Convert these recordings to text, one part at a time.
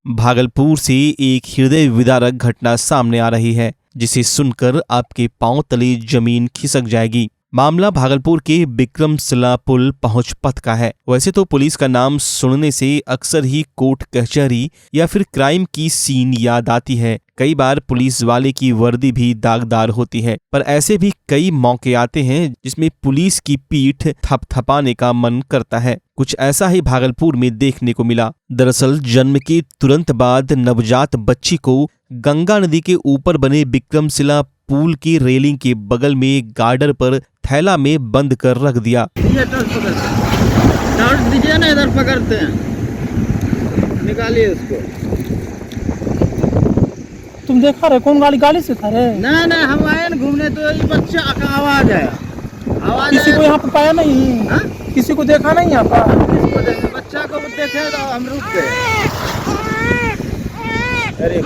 भागलपुर से एक हृदय विदारक घटना सामने आ रही है जिसे सुनकर आपके पांव तले जमीन खिसक जाएगी। मामला भागलपुर के विक्रमशिला पुल पहुंच पथ का है। वैसे तो पुलिस का नाम सुनने से अक्सर ही कोर्ट कचहरी या फिर क्राइम की सीन याद आती है। कई बार पुलिस वाले की वर्दी भी दागदार होती है, पर ऐसे भी कई मौके आते हैं जिसमें पुलिस की पीठ थपथपाने का मन करता है। कुछ ऐसा ही भागलपुर में देखने को मिला। दरअसल जन्म के तुरंत बाद नवजात बच्ची को गंगा नदी के ऊपर बने विक्रमशिला पुल की रेलिंग के बगल में गार्डर पर थैला में बंद कर रख दिया। दीजिए ना, इधर पकड़ते हैं, निकालिए उसको। तुम देखा रहे कौन गाड़ी से था रे? नहीं, हम आए ना घूमने तो ये बच्चा का आवाज आया। किसी को यहाँ पे पाया नहीं? हा? किसी को देखा नहीं यहाँ पर? किसको देखे? बच्चा को देखे तो हम रुक गए। अरे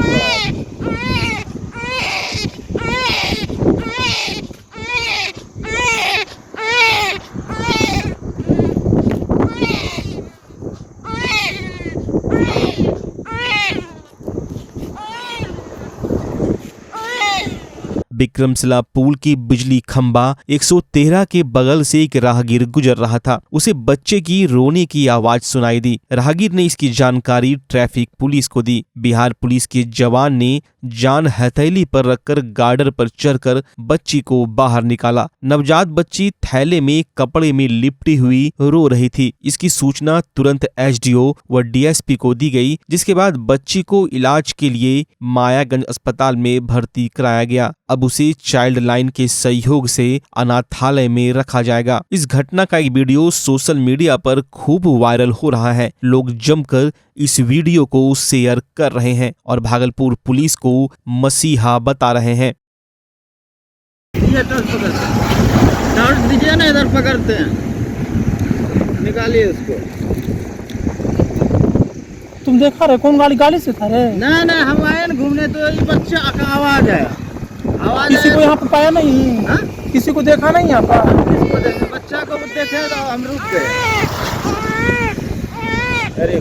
विक्रमशिला पुल की बिजली खंबा 113 के बगल से एक राहगीर गुजर रहा था। उसे बच्चे की रोने की आवाज सुनाई दी। राहगीर ने इसकी जानकारी ट्रैफिक पुलिस को दी। बिहार पुलिस के जवान ने जान हथेली पर रखकर गार्डर पर चढ़कर बच्ची को बाहर निकाला। नवजात बच्ची थैले में कपड़े में लिपटी हुई रो रही थी। इसकी सूचना तुरंत एसडीओ व डीएसपी को दी गई, जिसके बाद बच्ची को इलाज के लिए मायागंज अस्पताल में भर्ती कराया गया। अब उसे चाइल्ड लाइन के सहयोग से अनाथालय में रखा जाएगा। इस घटना का एक वीडियो सोशल मीडिया पर खूब वायरल हो रहा है। लोग जमकर इस वीडियो को शेयर कर रहे हैं और भागलपुर पुलिस को मसीहा बता रहे हैं। दीजिए ना, इधर पकड़ते हैं, निकालिए उसको। तुम देखा रहे कौन गाड़ी से था रे? नहीं, हम आए ना घूमने तो ये बच्चा का आवाज आया। किसी को यहाँ पे पाया नहीं? हा? किसी को देखा नहीं यहाँ पर? किसको देखे? बच्चा को देखे तो हम रुक गए। अरे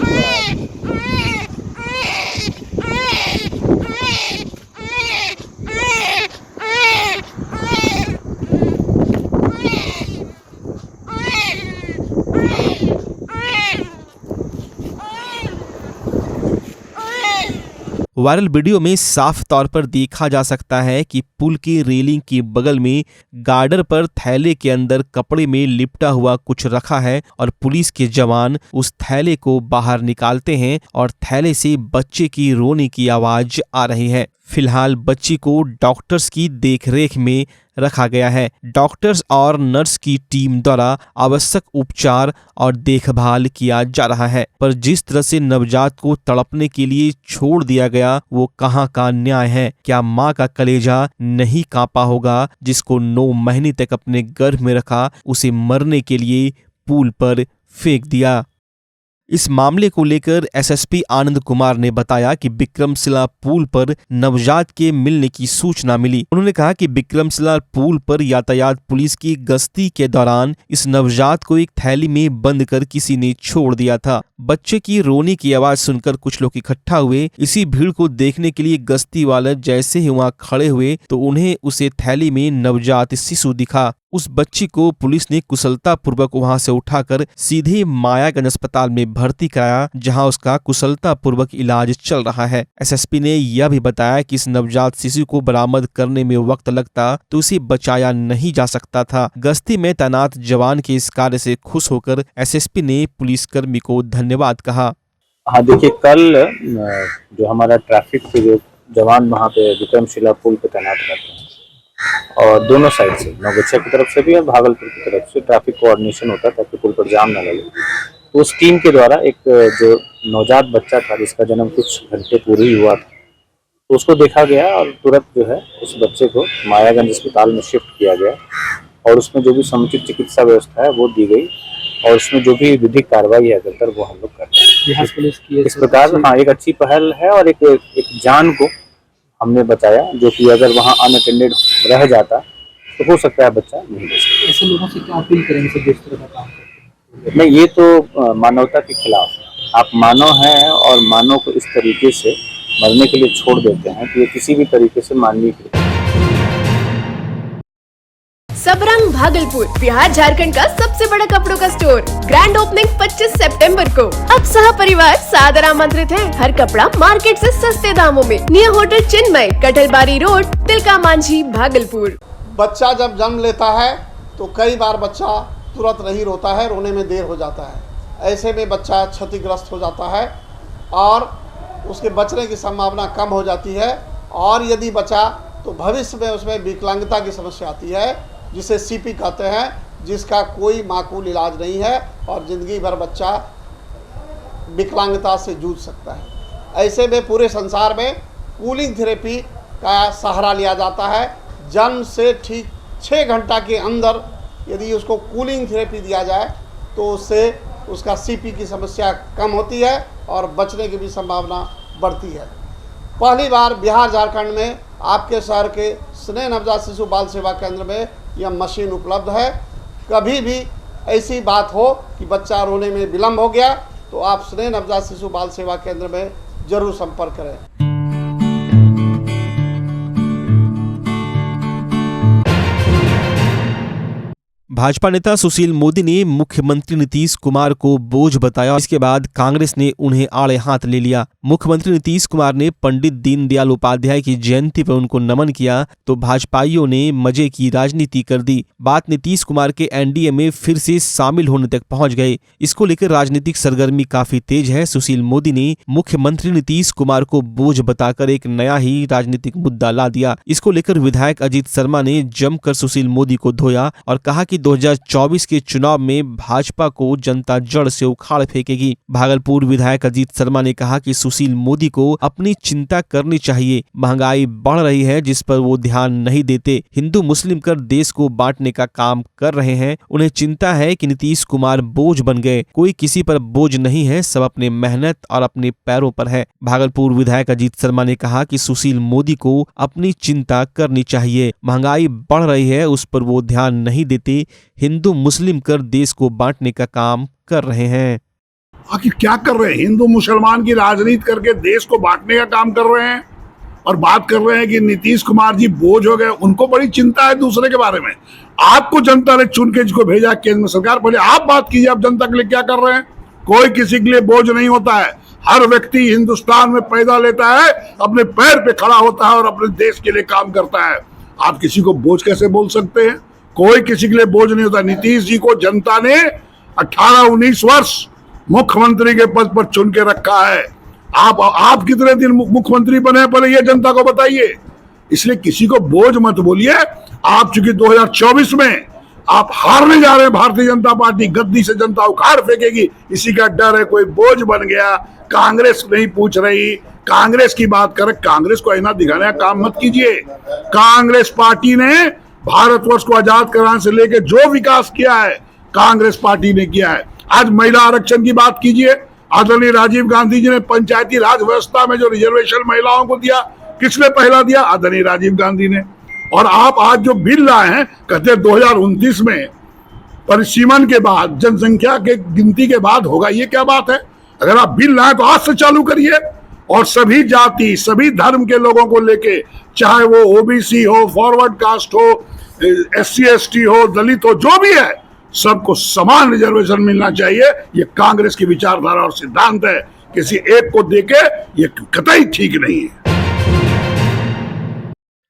वायरल वीडियो में साफ तौर पर देखा जा सकता है कि पुल की रेलिंग के बगल में गार्डर पर थैले के अंदर कपड़े में लिपटा हुआ कुछ रखा है और पुलिस के जवान उस थैले को बाहर निकालते हैं और थैले से बच्चे की रोने की आवाज आ रही है। फिलहाल बच्ची को डॉक्टर्स की देखरेख में रखा गया है। डॉक्टर्स और नर्स की टीम द्वारा आवश्यक उपचार और देखभाल किया जा रहा है, पर जिस तरह से नवजात को तड़पने के लिए छोड़ दिया गया वो कहां का न्याय है? क्या मां का कलेजा नहीं कांपा होगा जिसको 9 महीने तक अपने गर्भ में रखा, उसे मरने के लिए पुल पर फेंक दिया? इस मामले को लेकर एसएसपी आनंद कुमार ने बताया कि विक्रमशिला पुल पर नवजात के मिलने की सूचना मिली। उन्होंने कहा कि विक्रमशिला पुल पर यातायात पुलिस की गश्ती के दौरान इस नवजात को एक थैली में बंद कर किसी ने छोड़ दिया था। बच्चे की रोने की आवाज सुनकर कुछ लोग इकट्ठा हुए। इसी भीड़ को देखने के लिए गश्ती वाले जैसे ही वहां खड़े हुए तो उन्हें उसे थैली में नवजात शिशु दिखा। उस बच्ची को पुलिस ने कुशलता पूर्वक वहां से उठाकर सीधे मायागंज अस्पताल में भर्ती कराया, जहां उसका कुशलता पूर्वक इलाज चल रहा है। एसएसपी ने यह भी बताया कि इस नवजात शिशु को बरामद करने में वक्त लगता तो उसे बचाया नहीं जा सकता था। गश्ती में तैनात जवान के इस कार्य से खुश होकर एसएसपी ने पुलिसकर्मी को धन्यवाद कहा। हाँ देखिए, कल जो हमारा ट्रैफिक के जो जवान वहाँ पे विक्रमशिला पुल पे तैनात रहते हैं और दोनों साइड से नवगछिया की तरफ से भी और भागलपुर की तरफ से ट्रैफिक कोऑर्डिनेशन होता ताकि पुल पर जाम न लगे। तो उस टीम के द्वारा एक जो नवजात बच्चा था जिसका जन्म कुछ घंटे पूर्व ही हुआ था, तो उसको देखा गया और तुरंत जो है उस बच्चे को मायागंज अस्पताल में शिफ्ट किया गया और उसमें जो भी समुचित चिकित्सा व्यवस्था है वो दी गई और उसमें जो भी विधिक कार्रवाई है बेहतर वो हम लोग करते हैं। बिहार पुलिस की इस प्रकार हाँ एक अच्छी पहल है और एक जान को हमने बचाया, जो कि अगर वहाँ अनअटेंडेड रह जाता तो हो सकता है बच्चा नहीं बच सकता। ऐसे लोगों से क्या अपील करेंगे जिस तरह का काम करते हैं? नहीं, ये तो मानवता के खिलाफ है। आप मानव हैं और मानव को इस तरीके से मरने के लिए छोड़ देते हैं तो ये किसी भी तरीके से मानवीय कृत्य। सबरंग भागलपुर बिहार झारखंड का सबसे बड़ा कपड़ों का स्टोर। ग्रैंड ओपनिंग 25 सितंबर को। अब सह परिवार सादर आमंत्रित है। हर कपड़ा मार्केट से सस्ते दामों में। नियर होटल चिन्मय, कटलबारी रोड, तिलका मांझी, भागलपुर। बच्चा जब जन्म लेता है तो कई बार बच्चा तुरंत नहीं रोता है, रोने में देर हो जाता है। ऐसे में बच्चा क्षतिग्रस्त हो जाता है और उसके बचने की संभावना कम हो जाती है। और यदि बचा तो भविष्य में उसमें विकलांगता की समस्या आती है, जिसे सीपी कहते हैं, जिसका कोई माकूल इलाज नहीं है और ज़िंदगी भर बच्चा विकलांगता से जूझ सकता है। ऐसे में पूरे संसार में कूलिंग थेरेपी का सहारा लिया जाता है। जन्म से ठीक 6 घंटा के अंदर यदि उसको कूलिंग थेरेपी दिया जाए तो उससे उसका सीपी की समस्या कम होती है और बचने की भी संभावना बढ़ती है। पहली बार बिहार झारखंड में आपके शहर के स्नेह नवजात शिशु बाल सेवा केंद्र में यह मशीन उपलब्ध है। कभी भी ऐसी बात हो कि बच्चा रोने में विलम्ब हो गया तो आप स्नेह नवजात शिशु बाल सेवा केंद्र में जरूर संपर्क करें। भाजपा नेता सुशील मोदी ने मुख्यमंत्री नीतीश कुमार को बोझ बताया। इसके बाद कांग्रेस ने उन्हें आड़े हाथ ले लिया। मुख्यमंत्री नीतीश कुमार ने पंडित दीनदयाल उपाध्याय की जयंती पर उनको नमन किया तो भाजपाइयों ने मजे की राजनीति कर दी। बात नीतीश कुमार के एनडीए में फिर से शामिल होने तक पहुंच गए। इसको लेकर राजनीतिक सरगर्मी काफी तेज है। सुशील मोदी ने मुख्यमंत्री नीतीश कुमार को बोझ बताकर एक नया ही राजनीतिक मुद्दा ला दिया। इसको लेकर विधायक अजीत शर्मा ने जमकर सुशील मोदी को धोया और कहा कि 2024 के चुनाव में भाजपा को जनता जड़ से उखाड़ फेंकेगी। भागलपुर विधायक अजीत शर्मा ने कहा कि सुशील मोदी को अपनी चिंता करनी चाहिए। महंगाई बढ़ रही है जिस पर वो ध्यान नहीं देते। हिंदू मुस्लिम कर देश को बांटने का काम कर रहे हैं। उन्हें चिंता है कि नीतीश कुमार बोझ बन गए। कोई किसी पर बोझ नहीं है, सब अपने मेहनत और अपने पैरों पर है। भागलपुर विधायक अजीत शर्मा ने कहा कि सुशील मोदी को अपनी चिंता करनी चाहिए। महंगाई बढ़ रही है, उस पर वो ध्यान नहीं देते। हिंदू मुस्लिम कर देश को बांटने का काम कर रहे हैं। आखिर क्या कर रहे हैं? हिंदू मुसलमान की राजनीति करके देश को बांटने का काम कर रहे हैं और बात कर रहे हैं कि नीतीश कुमार जी बोझ हो गए। उनको बड़ी चिंता है दूसरे के बारे में। आपको जनता ने चुन के जिसको भेजा केंद्र में सरकार, पहले आप बात कीजिए आप जनता के लिए क्या कर रहे हैं। कोई किसी के लिए बोझ नहीं होता है। हर व्यक्ति हिंदुस्तान में पैदा लेता है, अपने पैर पे खड़ा होता है और अपने देश के लिए काम करता है। आप किसी को बोझ कैसे बोल सकते हैं? कोई किसी के लिए बोझ नहीं होता। नीतीश जी को जनता ने 18-19 वर्ष मुख्यमंत्री के पद पर चुन के रखा है। आप कितने दिन मुख्यमंत्री बने पहले ये जनता को बताइए। इसलिए किसी को बोझ मत बोलिए। आप चूंकि 2024 में आप हारने जा रहे हैं, भारतीय जनता पार्टी गद्दी से जनता उखाड़ फेंकेगी, इसी का डर है। कोई बोझ बन गया। कांग्रेस नहीं पूछ रही, कांग्रेस की बात करे। कांग्रेस को आईना दिखाने का काम मत कीजिए। कांग्रेस पार्टी ने भारतवर्ष को आजाद कराने से लेकर जो विकास किया है कांग्रेस पार्टी ने किया है। आज महिला आरक्षण की बात कीजिए। आदरणीय राजीव गांधी जी ने पंचायती राज व्यवस्था में जो रिजर्वेशन महिलाओं को दिया, किसने पहला दिया? आदरणीय राजीव गांधी ने। और आप आज जो बिल लाए हैं, कहते हैं 2029 में परिसीमन के बाद, जनसंख्या के गिनती के बाद होगा। ये क्या बात है? अगर आप बिल लाए तो आज से चालू करिए और सभी जाति, सभी धर्म के लोगों को लेके, चाहे वो ओबीसी हो, फॉरवर्ड कास्ट हो, SC ST हो, दलित हो, जो भी है, सबको समान रिजर्वेशन मिलना चाहिए। ये कांग्रेस की विचारधारा और सिद्धांत है। किसी एक को देके ये कतई ठीक नहीं है।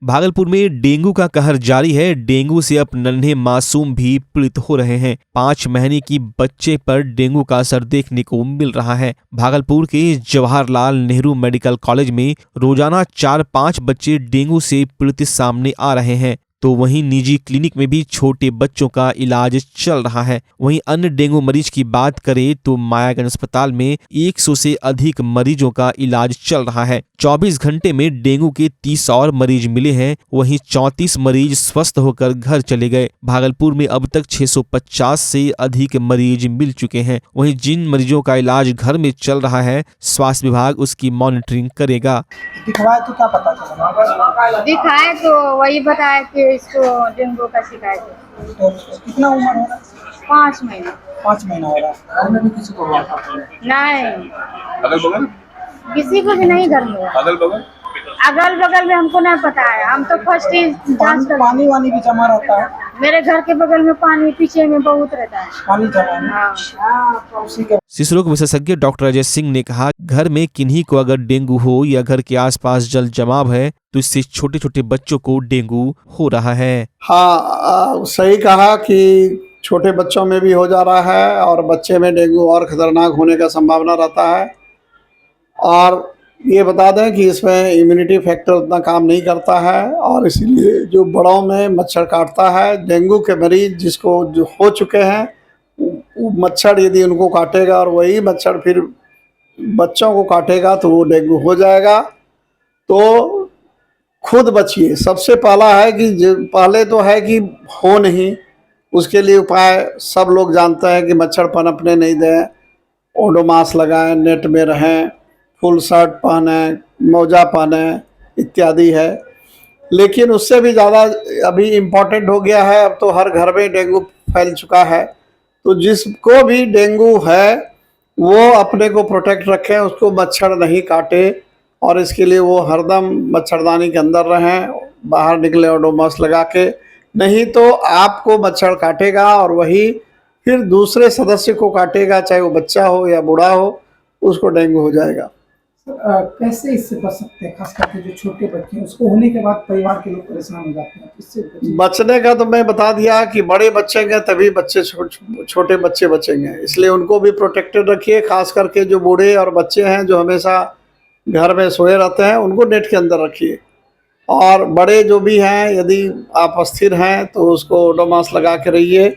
भागलपुर में डेंगू का कहर जारी है। डेंगू से अब नन्हे मासूम भी पीड़ित हो रहे हैं। 5 महीने की बच्चे पर डेंगू का असर देखने को मिल रहा है। भागलपुर के जवाहरलाल नेहरू मेडिकल कॉलेज में रोजाना 4-5 बच्चे डेंगू से पीड़ित सामने आ रहे हैं, तो वहीं निजी क्लिनिक में भी छोटे बच्चों का इलाज चल रहा है। वहीं अन्य डेंगू मरीज की बात करें तो मायागंज अस्पताल में 100 से अधिक मरीजों का इलाज चल रहा है। 24 घंटे में डेंगू के 30 और मरीज मिले हैं। वहीं 34 मरीज स्वस्थ होकर घर चले गए। भागलपुर में अब तक 650 से अधिक मरीज मिल चुके हैं। वहीं जिन मरीजों का इलाज घर में चल रहा है, स्वास्थ्य विभाग उसकी मॉनिटरिंग करेगा। दिखवाए तो क्या पता चला? दिखाए तो वही बताया कि इसको डेंगू का शिकायत है। तो कितना उम्र होगा? 5 महीने। 5 महीना हो रहा है। घर में भी किसी को हुआ था? नहीं, अगल बगल किसी को भी नहीं घर में हुआ। अगल बगल अगल बगल में हमको नहीं पता है, हम तो फर्स्ट ही जांच कर। पानी वानी भी जमा रहता है? मेरे घर के बगल में पानी पीछे में बहुत रहता है, पानी जमा है? हाँ। उसी के शिशु रोग विशेषज्ञ डॉक्टर अजय सिंह ने कहा, घर में किन्हीं को अगर डेंगू हो या घर के आसपास जल जमाव है तो इससे छोटे छोटे बच्चों को डेंगू हो रहा है। हाँ, सही कहा कि छोटे बच्चों में भी हो जा रहा है और बच्चे में डेंगू और खतरनाक होने का संभावना रहता है। और ये बता दें कि इसमें इम्यूनिटी फैक्टर उतना काम नहीं करता है और इसीलिए जो बड़ों में मच्छर काटता है, डेंगू के मरीज जिसको जो हो चुके हैं वो मच्छर यदि उनको काटेगा और वही मच्छर फिर बच्चों को काटेगा तो वो डेंगू हो जाएगा। तो खुद बचिए। सबसे पहला है कि पहले तो है कि हो नहीं, उसके लिए उपाय सब लोग जानते हैं कि मच्छर पनपने नहीं दें, ओडोमास लगाएं, नेट में रहें, फुल शर्ट पहने, मोजा पहने इत्यादि है। लेकिन उससे भी ज़्यादा अभी इम्पोर्टेंट हो गया है, अब तो हर घर में डेंगू फैल चुका है। तो जिसको भी डेंगू है वो अपने को प्रोटेक्ट रखें, उसको मच्छर नहीं काटे और इसके लिए वो हरदम मच्छरदानी के अंदर रहें, बाहर निकले ओडोमॉस लगा के। नहीं तो आपको मच्छर काटेगा और वही फिर दूसरे सदस्य को काटेगा, चाहे वो बच्चा हो या बूढ़ा हो, उसको डेंगू हो जाएगा। कैसे इससे बच सकते हैं? खास करके जो छोटे बच्चे हैं, उसको होने के बाद परिवार के लोग परेशान हो जाते हैं, इससे बचने का तो मैं बता दिया कि बड़े बचेंगे तभी बच्चे छोटे बच्चे बचेंगे, इसलिए उनको भी प्रोटेक्टेड रखिए। खास करके जो बूढ़े और बच्चे हैं जो हमेशा घर में सोए रहते हैं उनको नेट के अंदर रखिए। और बड़े जो भी हैं यदि आप अस्थिर हैं तो उसको ओडोमॉस लगा के रहिए,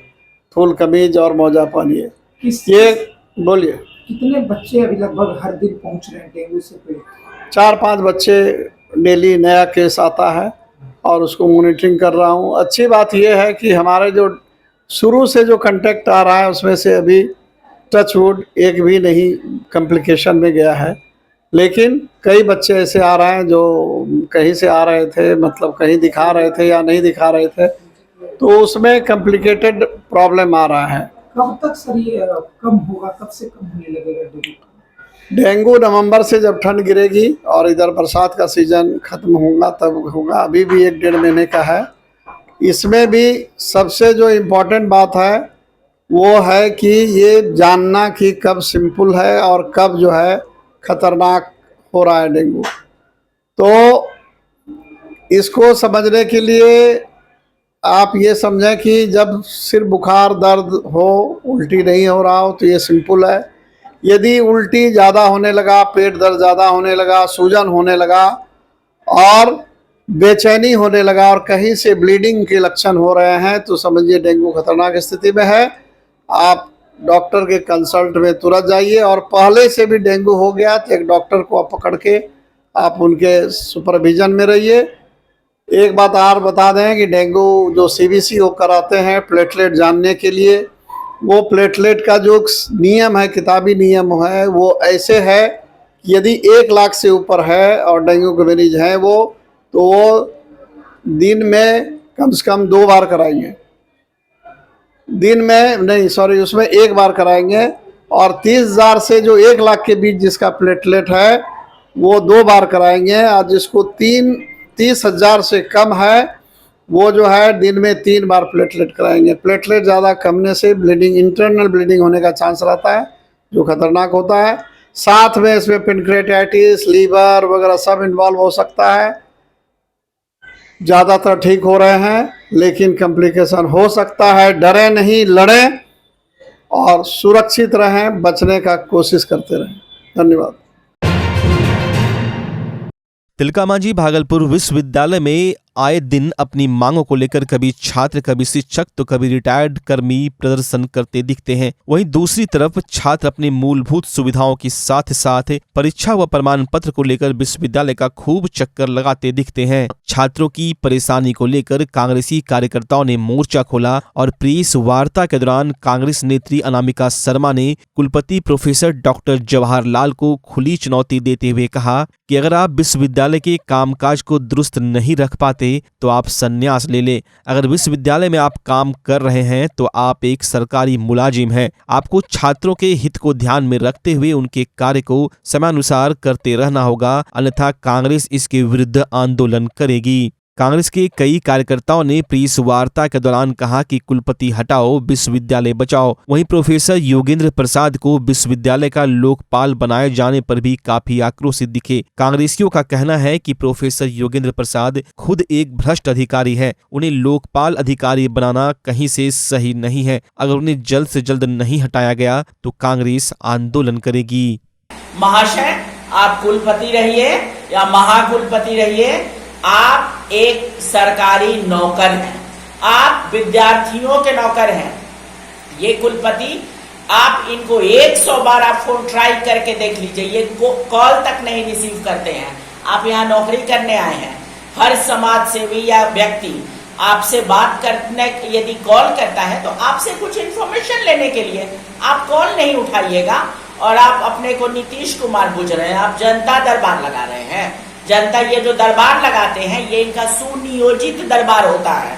फुल कमीज और मोजा पहनिए। ये बोलिए, कितने बच्चे अभी लगभग हर दिन पहुंच रहे हैं डेंगू से पीड़ित? 4-5 बच्चे डेली नया केस आता है और उसको मॉनिटरिंग कर रहा हूँ। अच्छी बात यह है कि हमारे जो शुरू से जो कांटेक्ट आ रहा है उसमें से अभी टच वुड एक भी नहीं कॉम्प्लिकेशन में गया है। लेकिन कई बच्चे ऐसे आ रहे हैं जो कहीं से आ रहे थे, मतलब कहीं दिखा रहे थे या नहीं दिखा रहे थे, तो उसमें कॉम्प्लिकेटेड प्रॉब्लम आ रहा है। कब तक सर ये कम होगा, कब से कम होने लगेगा डेंगू? डेंगू नवंबर से जब ठंड गिरेगी और इधर बरसात का सीजन खत्म होगा तब होगा। अभी भी 1-1.5 महीने का है। इसमें भी सबसे जो इम्पोर्टेंट बात है वो है कि ये जानना कि कब सिंपल है और कब जो है खतरनाक हो रहा है डेंगू। तो इसको समझने के लिए आप ये समझें कि जब सिर्फ बुखार दर्द हो, उल्टी नहीं हो रहा हो तो ये सिंपल है। यदि उल्टी ज़्यादा होने लगा, पेट दर्द ज़्यादा होने लगा, सूजन होने लगा और बेचैनी होने लगा और कहीं से ब्लीडिंग के लक्षण हो रहे हैं तो समझिए डेंगू खतरनाक स्थिति में है। आप डॉक्टर के कंसल्ट में तुरंत जाइए और पहले से भी डेंगू हो गया तो एक डॉक्टर को आप पकड़ के आप उनके सुपरविजन में रहिए। एक बात और बता दें कि डेंगू जो CBC वो कराते हैं प्लेटलेट जानने के लिए, वो प्लेटलेट का जो नियम है, किताबी नियम है, वो ऐसे है कि यदि 1 लाख से ऊपर है और डेंगू के मरीज हैं वो, तो वो दिन में कम से कम 2 बार कराएंगे। दिन में नहीं, सॉरी, उसमें 1 बार कराएंगे। और 30,000 से जो 1 लाख के बीच जिसका प्लेटलेट है वो 2 बार कराएंगे। और जिसको 30,000 से कम है वो जो है दिन में 3 बार प्लेटलेट कराएंगे। प्लेटलेट ज़्यादा कमने से ब्लीडिंग, इंटरनल ब्लीडिंग होने का चांस रहता है जो खतरनाक होता है। साथ में इसमें पेनक्रेटाइटिस, लीवर वगैरह सब इन्वॉल्व हो सकता है। ज़्यादातर ठीक हो रहे हैं लेकिन कॉम्प्लिकेशन हो सकता है। डरें नहीं, लड़ें और सुरक्षित रहें, बचने का कोशिश करते रहें। धन्यवाद। तिलकामांझी भागलपुर विश्वविद्यालय में आए दिन अपनी मांगों को लेकर कभी छात्र, कभी शिक्षक तो कभी रिटायर्ड कर्मी प्रदर्शन करते दिखते हैं। वहीं दूसरी तरफ छात्र अपनी मूलभूत सुविधाओं के साथ साथ परीक्षा व प्रमाण पत्र को लेकर विश्वविद्यालय का खूब चक्कर लगाते दिखते हैं। छात्रों की परेशानी को लेकर कांग्रेसी कार्यकर्ताओं ने मोर्चा खोला और प्रेस वार्ता के दौरान कांग्रेस नेत्री अनामिका शर्मा ने कुलपति प्रोफेसर डॉक्टर जवाहर लाल को खुली चुनौती देते हुए कहा कि अगर आप विश्वविद्यालय के कामकाज को दुरुस्त नहीं रख पाते सकते तो आप संन्यास ले लें। अगर विश्वविद्यालय में आप काम कर रहे हैं तो आप एक सरकारी मुलाजिम हैं। आपको छात्रों के हित को ध्यान में रखते हुए उनके कार्य को समयानुसार करते रहना होगा, अन्यथा कांग्रेस इसके विरुद्ध आंदोलन करेगी। कांग्रेस के कई कार्यकर्ताओं ने प्रेस वार्ता के दौरान कहा कि कुलपति हटाओ, विश्वविद्यालय बचाओ। वहीं प्रोफेसर योगेंद्र प्रसाद को विश्वविद्यालय का लोकपाल बनाए जाने पर भी काफी आक्रोशित दिखे। कांग्रेसियों का कहना है कि प्रोफेसर योगेंद्र प्रसाद खुद एक भ्रष्ट अधिकारी है, उन्हें लोकपाल अधिकारी बनाना कहीं से सही नहीं है। अगर उन्हें जल्द से जल्द नहीं हटाया गया तो कांग्रेस आंदोलन करेगी। महाशय, आप कुलपति रहिए या महाकुलपति रहिए, आप एक सरकारी नौकर हैं, आप विद्यार्थियों के नौकर हैं। ये कुलपति, आप इनको 100 बार आप फोन ट्राई करके देख लीजिए, ये कॉल तक नहीं रिसीव करते हैं। आप यहाँ नौकरी करने आए हैं। हर समाज सेवी या व्यक्ति आपसे बात करने यदि कॉल करता है तो आपसे कुछ इन्फॉर्मेशन लेने के लिए आप कॉल नहीं उठाइएगा और आप अपने को नीतीश कुमार बुझ रहे हैं, आप जनता दरबार लगा रहे हैं। जनता ये जो दरबार लगाते हैं ये इनका सुनियोजित दरबार होता है।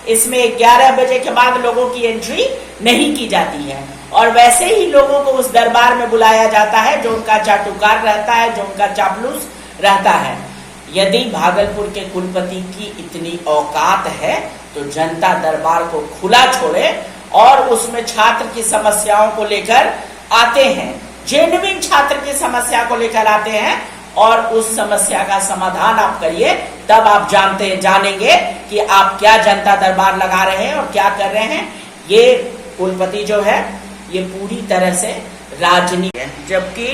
इसमें 11 बजे के बाद लोगों की एंट्री नहीं की जाती है और वैसे ही लोगों को उस दरबार में बुलाया जाता है जो उनका चाटुकार रहता है, जो उनका चापलूस रहता है। यदि भागलपुर के कुलपति की इतनी औकात है तो जनता दरबार को खुला छोड़े और उसमें छात्र की समस्याओं को लेकर आते हैं, जेन्युइन छात्र की समस्या को लेकर आते हैं और उस समस्या का समाधान आप करिए, तब आप जानेंगे कि आप क्या जनता दरबार लगा रहे हैं और क्या कर रहे हैं। ये कुलपति जो है ये पूरी तरह से राजनीति है, जबकि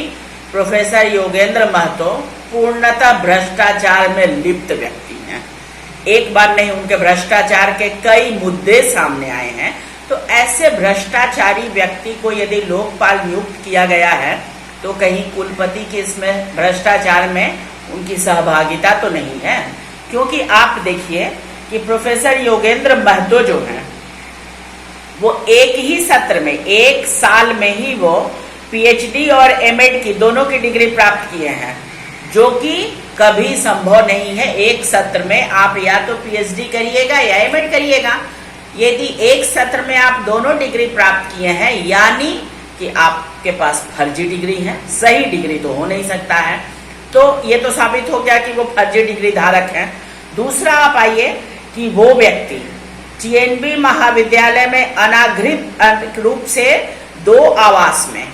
प्रोफेसर योगेंद्र महतो पूर्णतः भ्रष्टाचार में लिप्त व्यक्ति हैं। एक बार नहीं, उनके भ्रष्टाचार के कई मुद्दे सामने आए हैं। तो ऐसे भ्रष्टाचारी व्यक्ति को यदि लोकपाल नियुक्त किया गया है तो कहीं कुलपति के इसमें भ्रष्टाचार में उनकी सहभागिता तो नहीं है, क्योंकि आप देखिए कि प्रोफेसर योगेंद्र महतो जो हैं वो एक ही सत्र में, एक साल में ही वो पीएचडी और एमएड की दोनों की डिग्री प्राप्त किए हैं, जो कि कभी संभव नहीं है। एक सत्र में आप या तो पीएचडी करिएगा या एमएड करिएगा। यदि एक सत्र में आप दोनों डिग्री प्राप्त किए हैं यानी कि आपके पास फर्जी डिग्री है, सही डिग्री तो हो नहीं सकता है। तो ये तो साबित हो गया कि वो फर्जी डिग्री धारक हैं। दूसरा, आप आइए कि वो व्यक्ति टीएनबी महाविद्यालय में अनाधिकृत रूप से 2 आवास में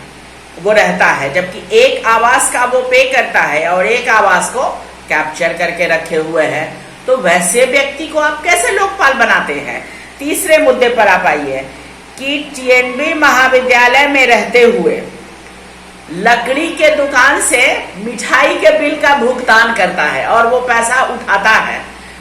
वो रहता है, जबकि एक आवास का वो पे करता है और एक आवास को कैप्चर करके रखे हुए हैं। तो वैसे व्यक्ति को आप कैसे लोकपाल बनाते हैं? तीसरे मुद्दे पर आप आइए कि टीएनबी महाविद्यालय में रहते हुए लकड़ी के दुकान से मिठाई के बिल का भुगतान करता है और वो पैसा उठाता है।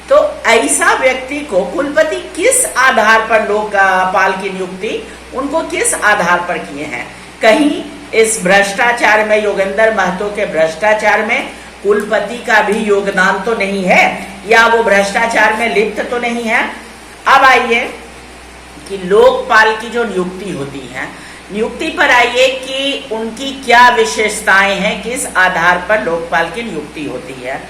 तो ऐसा व्यक्ति को कुलपति किस आधार पर लोकपाल की नियुक्ति उनको किस आधार पर किए हैं? कहीं इस भ्रष्टाचार में, योगेंद्र महतो के भ्रष्टाचार में कुलपति का भी योगदान तो नहीं है, या वो भ्रष्टाचार में लिप्त तो नहीं है? अब आइए कि लोकपाल की जो नियुक्ति होती है, नियुक्ति पर आइए कि उनकी क्या विशेषताएं हैं, किस आधार पर लोकपाल की नियुक्ति होती है।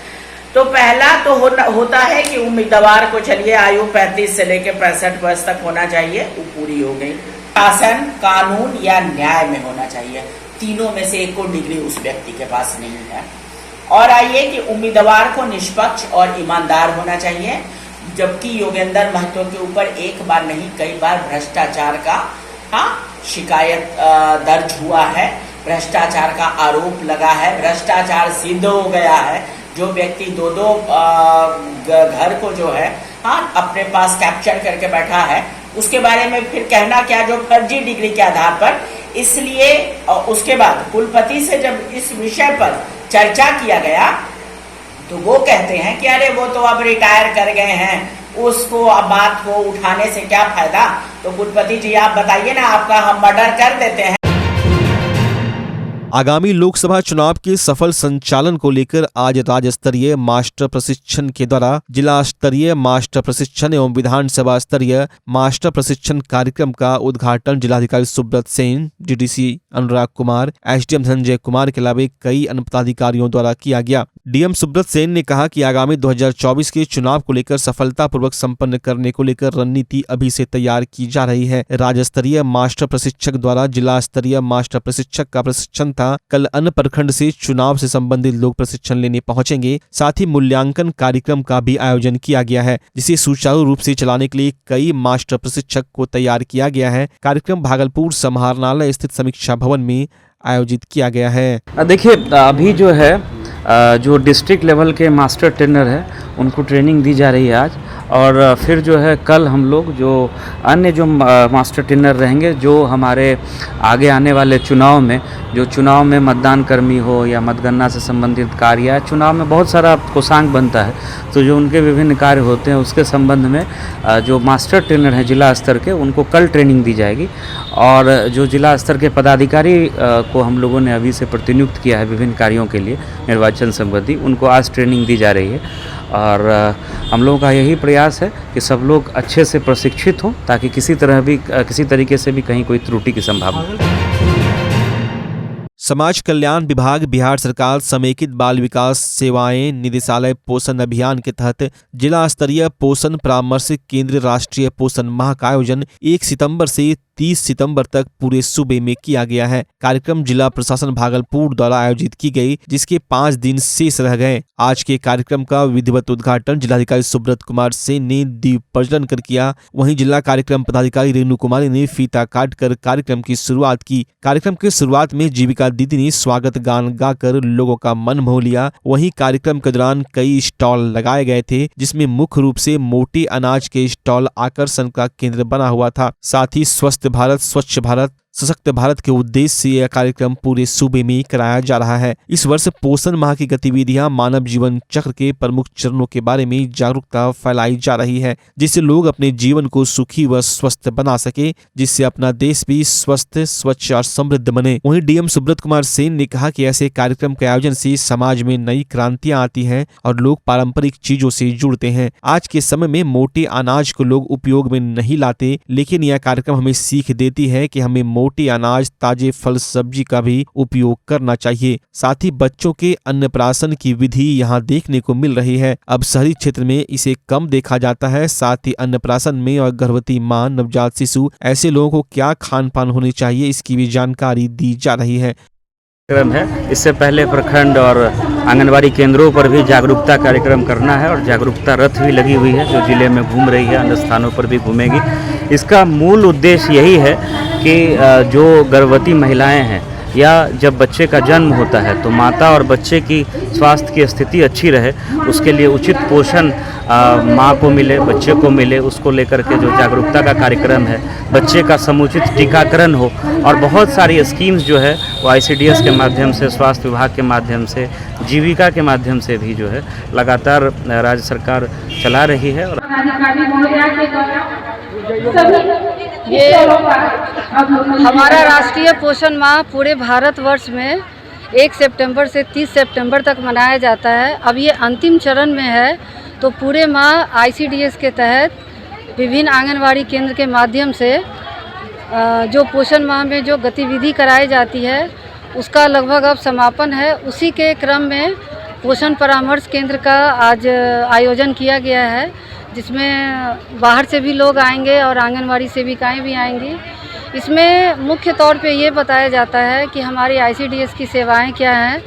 तो पहला तो होता है कि उम्मीदवार को, चलिए आयु 35 से लेकर 65 वर्ष तक होना चाहिए, वो पूरी हो गई। शासन, कानून या न्याय में होना चाहिए, तीनों में से एक को डिग्री उस व्यक्ति के पास नहीं है। और आइए कि उम्मीदवार को निष्पक्ष और ईमानदार होना चाहिए, जबकि योगेंद्र महतो के ऊपर एक बार नहीं कई बार भ्रष्टाचार का शिकायत दर्ज हुआ है, भ्रष्टाचार का आरोप लगा है, भ्रष्टाचार सिद्ध हो गया है। जो व्यक्ति 2-2 घर को जो है अपने पास कैप्चर करके बैठा है, उसके बारे में फिर कहना क्या, जो फर्जी डिग्री के आधार पर। इसलिए उसके बाद कुलपति से जब इस विषय पर चर्चा किया गया तो वो कहते हैं कि अरे वो तो अब रिटायर कर गए हैं, उसको अब बात को उठाने से क्या फायदा। तो कुलपति जी आप बताइए ना, आपका हम मर्डर कर देते हैं। आगामी लोकसभा चुनाव के सफल संचालन को लेकर आज राज्य स्तरीय मास्टर प्रशिक्षण के द्वारा जिला स्तरीय मास्टर प्रशिक्षण एवं विधानसभा स्तरीय मास्टर प्रशिक्षण कार्यक्रम का उद्घाटन जिलाधिकारी सुब्रत सेन, डीडीसी अनुराग कुमार, एसडीएम संजय कुमार के अलावा कई अन्य पदाधिकारियों द्वारा किया गया। डीएम सुब्रत सेन ने कहा कि आगामी 2024 के चुनाव को लेकर सफलतापूर्वक संपन्न करने को लेकर रणनीति अभी से तैयार की जा रही है। राज्य स्तरीय मास्टर प्रशिक्षक द्वारा जिला स्तरीय मास्टर प्रशिक्षक का प्रशिक्षण था। कल अन्य प्रखंड से चुनाव से संबंधित लोग प्रशिक्षण लेने पहुंचेंगे। साथ ही मूल्यांकन कार्यक्रम का भी आयोजन किया गया है, जिसे सुचारू रूप से चलाने के लिए कई मास्टर प्रशिक्षक को तैयार किया गया है। कार्यक्रम भागलपुर समाहरणालय स्थित समीक्षा भवन में आयोजित किया गया है। देखिए, अभी जो है जो डिस्ट्रिक्ट लेवल के मास्टर ट्रेनर है उनको ट्रेनिंग दी जा रही है आज, और फिर जो है कल हम लोग जो अन्य जो मास्टर ट्रेनर रहेंगे जो हमारे आगे आने वाले चुनाव में मतदान कर्मी हो या मतगणना से संबंधित कार्य या चुनाव में बहुत सारा कोषांक बनता है, तो जो उनके विभिन्न कार्य होते हैं उसके संबंध में जो मास्टर ट्रेनर हैं जिला स्तर के उनको कल ट्रेनिंग दी जाएगी। और जो जिला स्तर के पदाधिकारी को हम लोगों ने अभी से प्रतिनियुक्त किया है विभिन्न कार्यों के लिए निर्वाचन संबंधी, उनको आज ट्रेनिंग दी जा रही है। और हम लोगों का यही प्रयास है कि सब लोग अच्छे से प्रशिक्षित हों ताकि किसी तरीके से भी कहीं कोई त्रुटि की संभावना। समाज कल्याण विभाग बिहार सरकार समेकित बाल विकास सेवाएं निदेशालय पोषण अभियान के तहत जिला स्तरीय पोषण परामर्श केंद्र राष्ट्रीय पोषण माह का आयोजन 1 सितंबर से 30 सितंबर तक पूरे सूबे में किया गया है। कार्यक्रम जिला प्रशासन भागलपुर द्वारा आयोजित की गई, जिसके 5 दिन शेष रह गए। आज के कार्यक्रम का विधिवत उद्घाटन जिलाधिकारी सुब्रत कुमार सेन ने दीप प्रज्वलन कर किया। वहीं जिला कार्यक्रम पदाधिकारी रेणु कुमारी ने फीता काटकर कार्यक्रम की शुरुआत की। कार्यक्रम की शुरुआत में जीविका दीदी ने स्वागत गान गाकर लोगों का मन मोह लिया। वहीं कार्यक्रम के दौरान कई स्टॉल लगाए गए थे, जिसमें मुख्य रूप से मोटे अनाज के स्टॉल आकर्षण का केंद्र बना हुआ था। साथ ही स्वस्थ भारत स्वच्छ भारत सशक्त भारत के उद्देश्य से यह कार्यक्रम पूरे सूबे में कराया जा रहा है। इस वर्ष पोषण माह की गतिविधियां मानव जीवन चक्र के प्रमुख चरणों के बारे में जागरूकता फैलाई जा रही है, जिससे लोग अपने जीवन को सुखी व स्वस्थ बना सके, जिससे अपना देश भी स्वस्थ स्वच्छ और समृद्ध बने। वहीं डीएम सुब्रत कुमार सेन ने कहा कि ऐसे कार्यक्रम के आयोजन से समाज में नई क्रांतियां आती हैं और लोग पारंपरिक चीजों से जुड़ते हैं। आज के समय में मोटे अनाज को लोग उपयोग में नहीं लाते, लेकिन यह कार्यक्रम हमें सीख देती है कि हमें मोटे अनाज ताजे फल सब्जी का भी उपयोग करना चाहिए। साथ ही बच्चों के अन्नप्राशन की विधि यहाँ देखने को मिल रही है। अब शहरी क्षेत्र में इसे कम देखा जाता है। साथ ही अन्नप्राशन में और गर्भवती मां, नवजात शिशु ऐसे लोगों को क्या खान पान होनी चाहिए, इसकी भी जानकारी दी जा रही है। कार्यक्रम है, इससे पहले प्रखंड और आंगनबाड़ी केंद्रों पर भी जागरूकता कार्यक्रम करना है और जागरूकता रथ भी लगी हुई है जो जिले में घूम रही है, अन्य स्थानों पर भी घूमेगी। इसका मूल उद्देश्य यही है कि जो गर्भवती महिलाएं हैं या जब बच्चे का जन्म होता है तो माता और बच्चे की स्वास्थ्य की स्थिति अच्छी रहे, उसके लिए उचित पोषण माँ को मिले, बच्चे को मिले, उसको लेकर के जो जागरूकता का कार्यक्रम है, बच्चे का समुचित टीकाकरण हो। और बहुत सारी स्कीम्स जो है वो ICDS के माध्यम से, स्वास्थ्य विभाग के माध्यम से, जीविका के माध्यम से भी जो है लगातार राज्य सरकार चला रही है। और ये हमारा राष्ट्रीय पोषण माह पूरे भारतवर्ष में 1 सितंबर से 30 सितंबर तक मनाया जाता है। अब ये अंतिम चरण में है, तो पूरे माह ICDS के तहत विभिन्न आंगनवाड़ी केंद्र के माध्यम से जो पोषण माह में जो गतिविधि कराई जाती है उसका लगभग अब समापन है। उसी के क्रम में पोषण परामर्श केंद्र का आज आयोजन किया गया है, जिसमें बाहर से भी लोग आएंगे और आंगनवाड़ी सेविकाएं भी आएंगी। इसमें मुख्य तौर पे ये बताया जाता है कि हमारी ICDS की सेवाएं क्या हैं,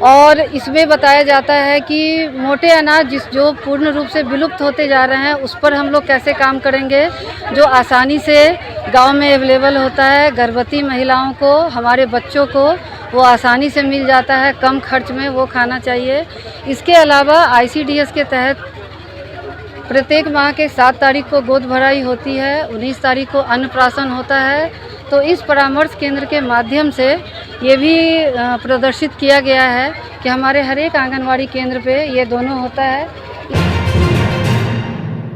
और इसमें बताया जाता है कि मोटे अनाज जो पूर्ण रूप से विलुप्त होते जा रहे हैं उस पर हम लोग कैसे काम करेंगे, जो आसानी से गांव में अवेलेबल होता है। गर्भवती महिलाओं को, हमारे बच्चों को वो आसानी से मिल जाता है, कम खर्च में वो खाना चाहिए। इसके अलावा ICDS के तहत प्रत्येक माह के 7 तारीख को गोद भराई होती है, 19 तारीख को अन्नप्राशन होता है। तो इस परामर्श केंद्र के माध्यम से ये भी प्रदर्शित किया गया है कि हमारे हर एक आंगनवाड़ी केंद्र पे ये दोनों होता है।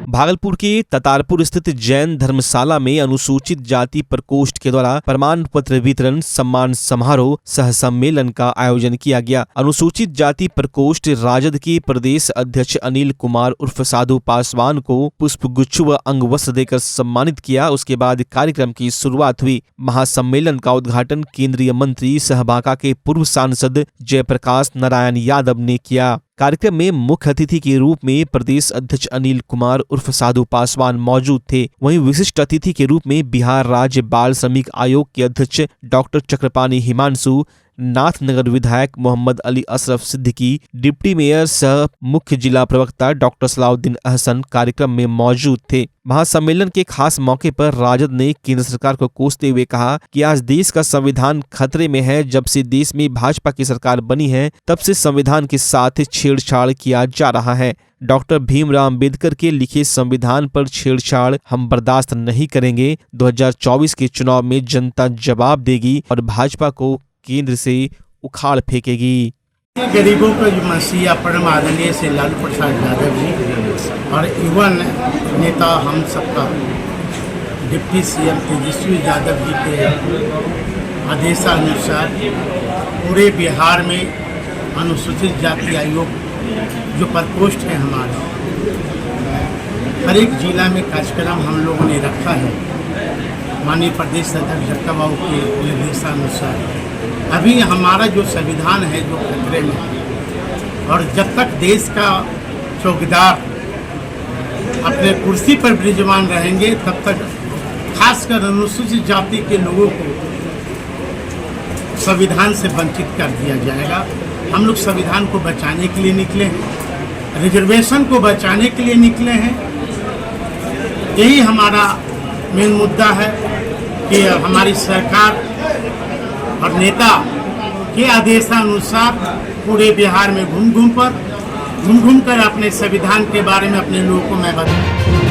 भागलपुर के ततारपुर स्थित जैन धर्मशाला में अनुसूचित जाति प्रकोष्ठ के द्वारा प्रमाण पत्र वितरण सम्मान समारोह सह सम्मेलन का आयोजन किया गया। अनुसूचित जाति प्रकोष्ठ राजद के प्रदेश अध्यक्ष अनिल कुमार उर्फ साधु पासवान को पुष्प गुच्छ व अंग वस्त्र देकर सम्मानित किया। उसके बाद कार्यक्रम की शुरुआत हुई। महासम्मेलन का उद्घाटन केंद्रीय मंत्री सह बांका के पूर्व सांसद जयप्रकाश नारायण यादव ने किया। कार्यक्रम में मुख्य अतिथि के रूप में प्रदेश अध्यक्ष अनिल कुमार उर्फ साधु पासवान मौजूद थे। वहीं विशिष्ट अतिथि के रूप में बिहार राज्य बाल श्रमिक आयोग के अध्यक्ष डॉक्टर चक्रपाणी हिमांशु, नाथनगर विधायक मोहम्मद अली अशरफ सिद्दीकी, डिप्टी मेयर सह मुख्य जिला प्रवक्ता डॉक्टर सलाउद्दीन अहसन कार्यक्रम में मौजूद थे। महासम्मेलन के खास मौके पर राजद ने केंद्र सरकार को कोसते हुए कहा कि आज देश का संविधान खतरे में है। जब से देश में भाजपा की सरकार बनी है तब से संविधान के साथ छेड़छाड़ किया जा रहा है। डॉक्टर भीमराव अंबेडकर के लिखे संविधान पर छेड़छाड़ हम बर्दाश्त नहीं करेंगे। 2024 के चुनाव में जनता जवाब देगी और भाजपा को केंद्र से उखाड़ फेंकेगी। गरीबों का जो मसीहा परम आदरणीय से लालू प्रसाद यादव जी और युवा नेता हम सबका डिप्टी सीएम तेजस्वी यादव जी के आदेशानुसार पूरे बिहार में अनुसूचित जाति आयोग जो प्रकोष्ठ है हमारा, हर एक जिला में कार्यक्रम हम लोगों ने रखा है माननीय प्रदेश अध्यक्ष जगता बाबू के निर्देशानुसार। अभी हमारा जो संविधान है जो खतरे में है और जब तक देश का चौकीदार अपने कुर्सी पर विराजमान रहेंगे तब तक खासकर अनुसूचित जाति के लोगों को संविधान से वंचित कर दिया जाएगा। हम लोग संविधान को बचाने के लिए निकले हैं, रिजर्वेशन को बचाने के लिए निकले हैं। यही हमारा मेन मुद्दा है कि हमारी सरकार और नेता के आदेशानुसार पूरे बिहार में घूम घूम कर अपने संविधान के बारे में अपने लोगों को मैं बताऊं।